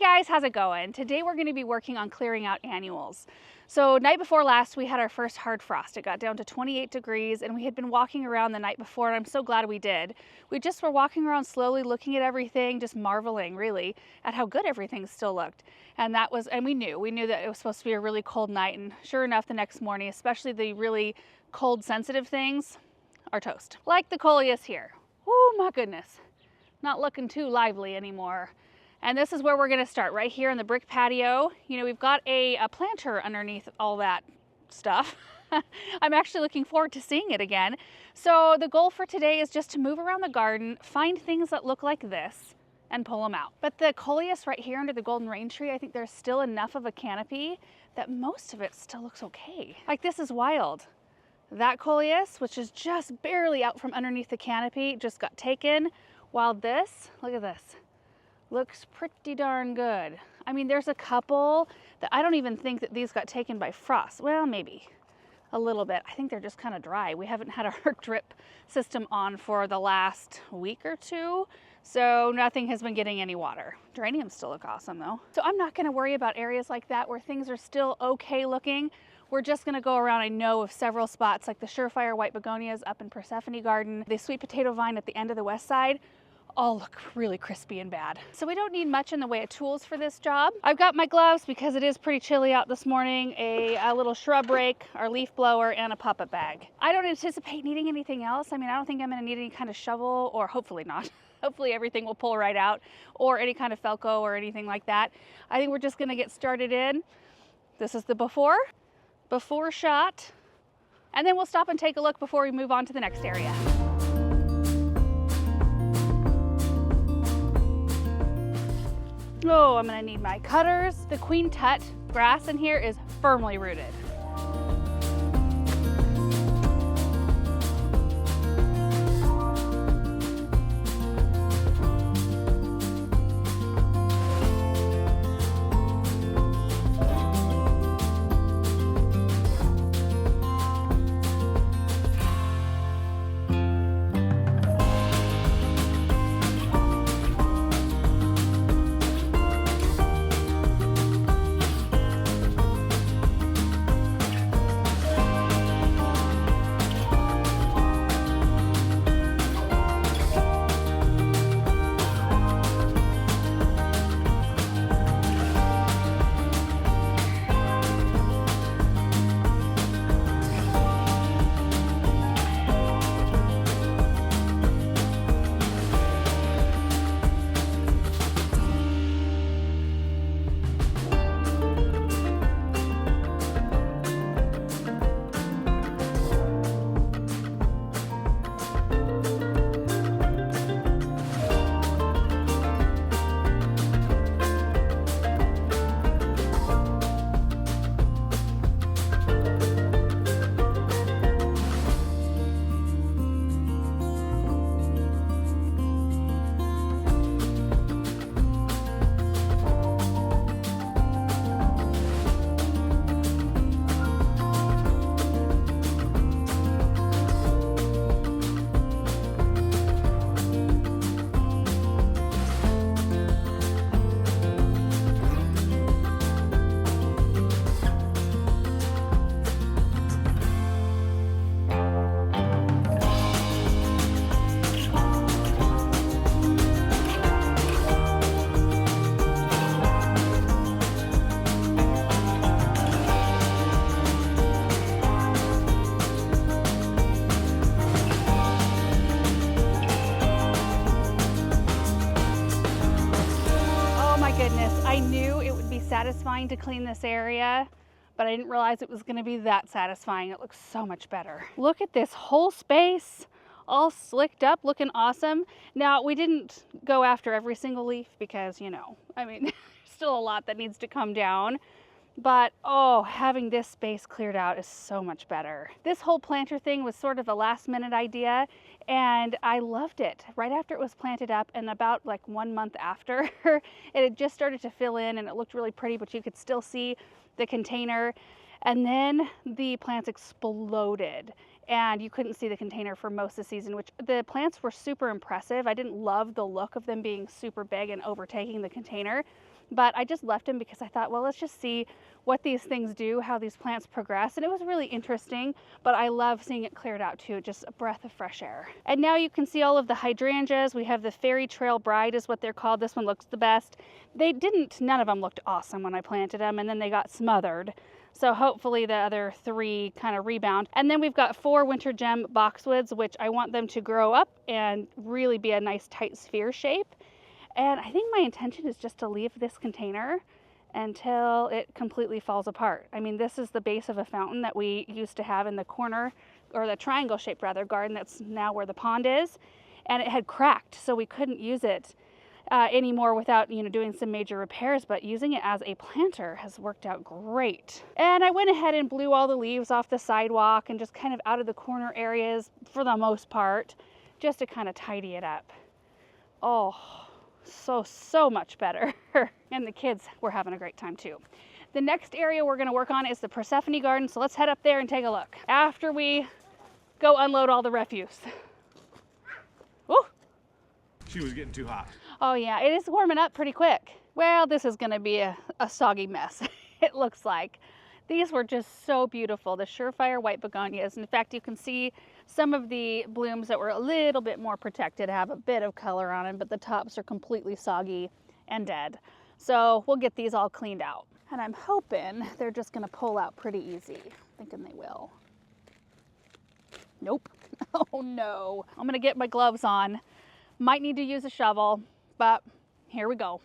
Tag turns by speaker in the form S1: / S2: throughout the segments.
S1: guys, how's it going? Today we're going to be working on clearing out annuals. So night before last we had our first hard frost. It got down to 28 degrees and we had been walking around the night before, and I'm so glad we did. We just were walking around slowly, looking at everything, just marveling really at how good everything still looked. And we knew that it was supposed to be a really cold night, and sure enough, the next morning, especially the really cold sensitive things, are toast. Like the coleus here. Oh my goodness, not looking too lively anymore. And this is where we're going to start, right here in the brick patio. You know, we've got a planter underneath all that stuff. I'm actually looking forward to seeing it again. So the goal for today is just to move around the garden, find things that look like this, and pull them out. But the coleus right here under the golden rain tree, I think there's still enough of a canopy that most of it still looks okay. Like, this is wild. That coleus, which is just barely out from underneath the canopy, just got taken, while this, look at this, looks pretty darn good. I mean, there's a couple that I don't even think that these got taken by frost. Well, maybe a little bit. I think they're just kind of dry. We haven't had our drip system on for the last week or two, so nothing has been getting any water. Geraniums still look awesome though. So I'm not going to worry about areas like that where things are still okay looking. We're just going to go around, I know of several spots like the Surefire white begonias up in Persephone Garden, the sweet potato vine at the end of the west side, all look really crispy and bad. So we don't need much in the way of tools for this job. I've got my gloves because it is pretty chilly out this morning, a little shrub rake, our leaf blower, and a puppet bag. I don't anticipate needing anything else. I mean, I don't think I'm going to need any kind of shovel, or hopefully not. Hopefully everything will pull right out, or any kind of Felco or anything like that. I think we're just going to get started in. This is the before shot, and then we'll stop and take a look before we move on to the next area. Oh, I'm gonna need my cutters. The Queen Tut grass in here is firmly rooted. I knew it would be satisfying to clean this area, but I didn't realize it was going to be that satisfying. It looks so much better. Look at this whole space, all slicked up, looking awesome. Now, we didn't go after every single leaf because, you know, I mean, still a lot that needs to come down. But oh, having this space cleared out is so much better. This whole planter thing was sort of a last minute idea, and I loved it. Right after it was planted up, and about like 1 month after, it had just started to fill in and it looked really pretty, but you could still see the container. And then the plants exploded and you couldn't see the container for most of the season, which the plants were super impressive. I didn't love the look of them being super big and overtaking the container. but I just left them because I thought, well, let's just see what these things do, how these plants progress. And it was really interesting, but I love seeing it cleared out too, just a breath of fresh air. And now you can see all of the hydrangeas. We have the Fairy Trail Bride is what they're called. This one looks the best. None of them looked awesome when I planted them, and then they got smothered. So hopefully the other 3 kind of rebound. And then we've got 4 Winter Gem boxwoods, which I want them to grow up and really be a nice tight sphere shape. And I think my intention is just to leave this container until it completely falls apart. I mean, this is the base of a fountain that we used to have in the corner, or the triangle shaped rather, garden that's now where the pond is. And it had cracked, so we couldn't use it anymore without doing some major repairs, but using it as a planter has worked out great. And I went ahead and blew all the leaves off the sidewalk and just kind of out of the corner areas for the most part, just to kind of tidy it up. Oh, so much better. And the kids were having a great time too. The next area we're going to work on is the Persephone garden, so let's head up there and take a look after we go unload all the refuse. Ooh.
S2: She was getting too hot.
S1: Oh yeah, it is warming up pretty quick. Well, this is gonna be a soggy mess, it looks like. These were just so beautiful, the Surefire white begonias. In fact, you can see some of the blooms that were a little bit more protected have a bit of color on them, but the tops are completely soggy and dead. So we'll get these all cleaned out. And I'm hoping they're just gonna pull out pretty easy. Thinking they will. Nope. Oh no. I'm gonna get my gloves on. Might need to use a shovel, but here we go.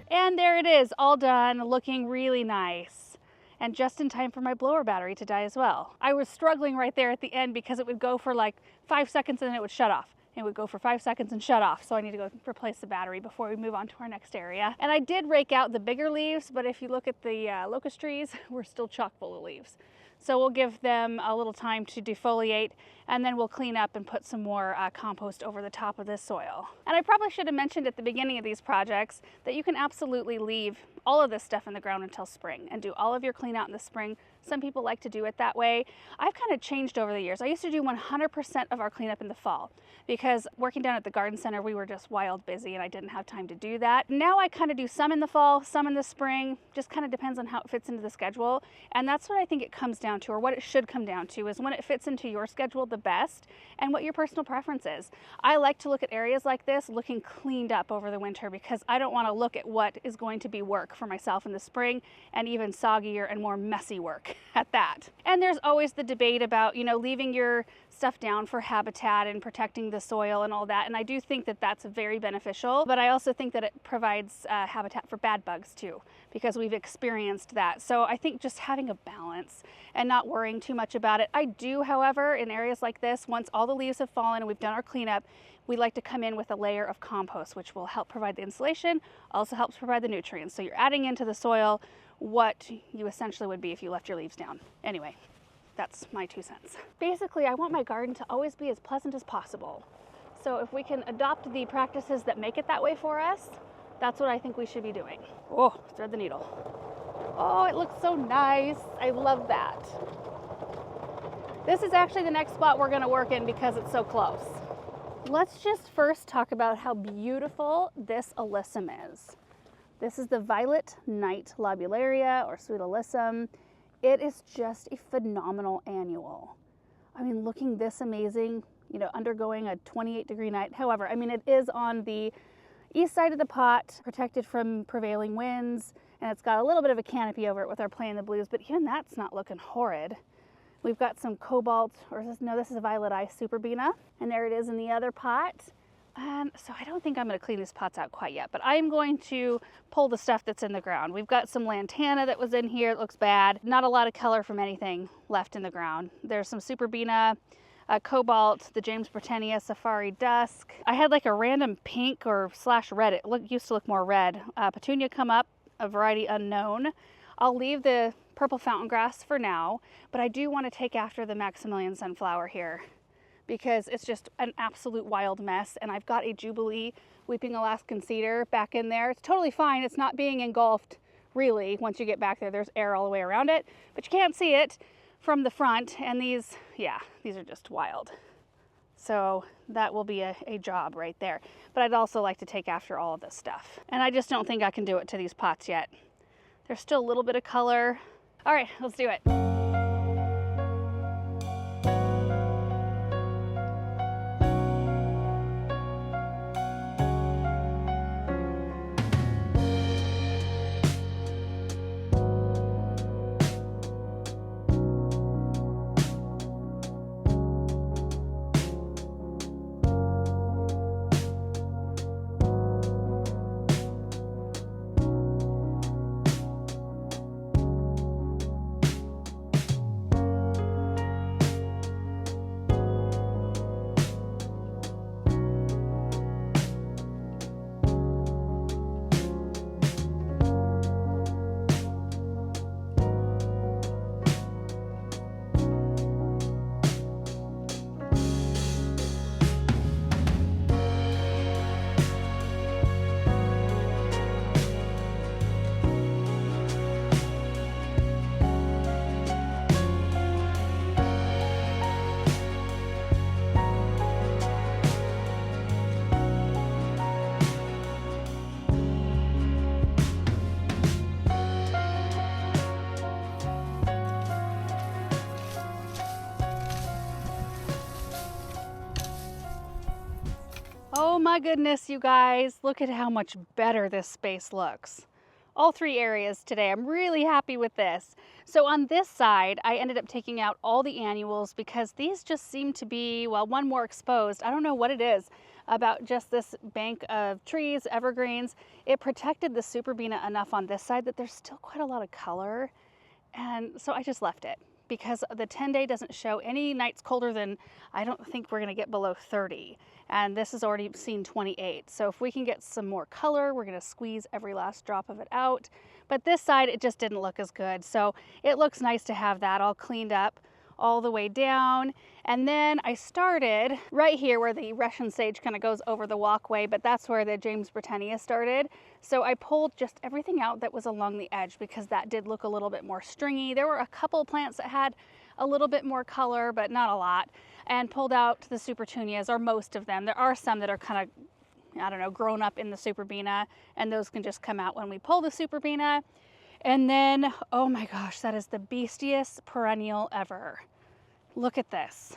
S1: And there it is, all done, looking really nice. And just in time for my blower battery to die as well. I was struggling right there at the end because it would go for like 5 seconds and then it would shut off. It would go for 5 seconds and shut off. So I need to go replace the battery before we move on to our next area. And I did rake out the bigger leaves, but if you look at the locust trees, we're still chock full of leaves. So we'll give them a little time to defoliate, and then we'll clean up and put some more compost over the top of this soil. And I probably should have mentioned at the beginning of these projects that you can absolutely leave all of this stuff in the ground until spring and do all of your clean out in the spring. Some people like to do it that way. I've kind of changed over the years. I used to do 100% of our cleanup in the fall because working down at the garden center, we were just wild busy and I didn't have time to do that. Now I kind of do some in the fall, some in the spring, just kind of depends on how it fits into the schedule. And that's what I think it comes down to, or what it should come down to, is when it fits into your schedule the best and what your personal preference is. I like to look at areas like this looking cleaned up over the winter because I don't want to look at what is going to be work for myself in the spring and even soggier and more messy work at that. And there's always the debate about, leaving your stuff down for habitat and protecting the soil and all that. And I do think that that's very beneficial, but I also think that it provides habitat for bad bugs too, because we've experienced that. So I think just having a balance and not worrying too much about it. I do, however, in areas like this, once all the leaves have fallen and we've done our cleanup, we like to come in with a layer of compost, which will help provide the insulation, also helps provide the nutrients. So you're adding into the soil what you essentially would be if you left your leaves down. Anyway, that's my 2 cents. Basically, I want my garden to always be as pleasant as possible. So if we can adopt the practices that make it that way for us, that's what I think we should be doing. Oh, thread the needle. Oh, it looks so nice. I love that. This is actually the next spot we're gonna work in because it's so close. Let's just first talk about how beautiful this alyssum is. This is the Violet Night Lobularia, or Sweet Alyssum. It is just a phenomenal annual. I mean, looking this amazing, you know, undergoing a 28-degree night. However, I mean, it is on the east side of the pot, protected from prevailing winds, and it's got a little bit of a canopy over it with our Play in the Blues, but even that's not looking horrid. We've got some cobalt, or this is a violet eye superbena, and there it is in the other pot. And so I don't think I'm going to clean these pots out quite yet, but I'm going to pull the stuff that's in the ground. We've got some lantana that was in here. It looks bad. Not a lot of color from anything left in the ground. There's some superbena, cobalt, the James Britannia Safari Dusk. I had like a random pink or slash red. It used to look more red. Petunia come up, a variety unknown. I'll leave the purple fountain grass for now, but I do want to take after the Maximilian sunflower here, because it's just an absolute wild mess. And I've got a Jubilee Weeping Alaskan Cedar back in there. It's totally fine. It's not being engulfed really. Once you get back there, there's air all the way around it, but you can't see it from the front. And these are just wild. So that will be a job right there. But I'd also like to take after all of this stuff. And I just don't think I can do it to these pots yet. There's still a little bit of color. All right, let's do it. Oh my goodness, you guys, look at how much better this space looks. All three areas today. I'm really happy with this. So on this side, I ended up taking out all the annuals because these just seem to be, well, one more exposed. I don't know what it is about just this bank of trees, evergreens. It protected the superbena enough on this side that there's still quite a lot of color. And so I just left it because the 10-day doesn't show any nights colder than, I don't think we're gonna get below 30. And this has already seen 28. So if we can get some more color, we're gonna squeeze every last drop of it out. But this side, it just didn't look as good. So it looks nice to have that all cleaned up all the way down. And then I started right here where the Russian sage kind of goes over the walkway, but that's where the James Britannia started. So I pulled just everything out that was along the edge because that did look a little bit more stringy. There were a couple of plants that had a little bit more color, but not a lot. And pulled out the Supertunias, or most of them. There are some that are kind of, I don't know, grown up in the superbena, and those can just come out when we pull the superbena. And then, oh my gosh, that is the beastiest perennial ever. Look at this.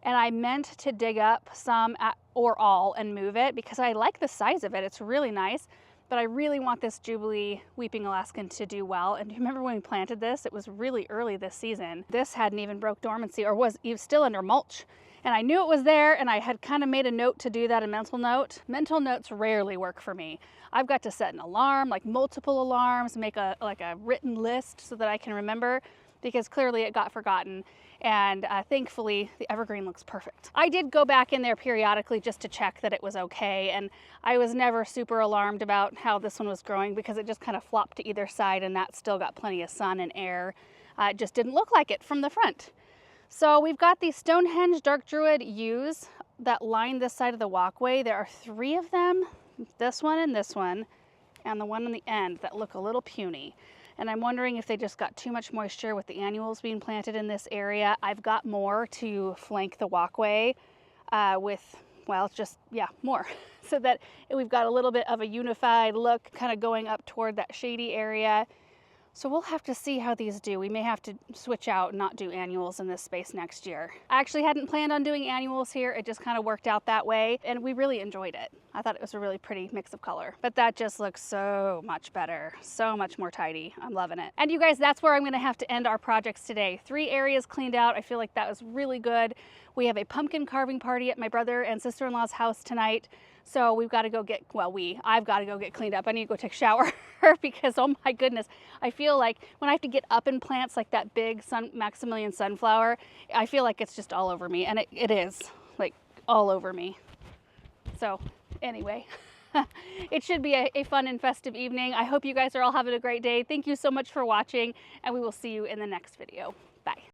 S1: And I meant to dig up some or all and move it because I like the size of it. It's really nice, but I really want this Jubilee Weeping Alaskan to do well. And do you remember when we planted this? It was really early this season. This hadn't even broke dormancy or was still under mulch. And I knew it was there, and I had kind of made a note to do that, a mental note. Mental notes rarely work for me. I've got to set an alarm, like multiple alarms, make a written list so that I can remember, because clearly it got forgotten. And thankfully the evergreen looks perfect. I did go back in there periodically just to check that it was okay, and I was never super alarmed about how this one was growing because it just kind of flopped to either side, and that still got plenty of sun and air. It just didn't look like it from the front. So we've got these Stonehenge Dark Druid yews that line this side of the walkway. There are 3 of them, this one, and the one on the end that look a little puny. And I'm wondering if they just got too much moisture with the annuals being planted in this area. I've got more to flank the walkway with, well, just, yeah, more. So that we've got a little bit of a unified look kind of going up toward that shady area. So we'll have to see how these do. We may have to switch out and not do annuals in this space next year. I actually hadn't planned on doing annuals here. It just kind of worked out that way, and we really enjoyed it. I thought it was a really pretty mix of color, but that just looks so much better, so much more tidy. I'm loving it. And you guys, that's where I'm gonna have to end our projects today. 3 areas cleaned out. I feel like that was really good. We have a pumpkin carving party at my brother and sister-in-law's house tonight. So we've got to go get, I've got to go get cleaned up. I need to go take a shower because, oh my goodness, I feel like when I have to get up in plants like that big Maximilian sunflower, I feel like it's just all over me, and it is like all over me. So anyway, it should be a fun and festive evening. I hope you guys are all having a great day. Thank you so much for watching, and we will see you in the next video. Bye.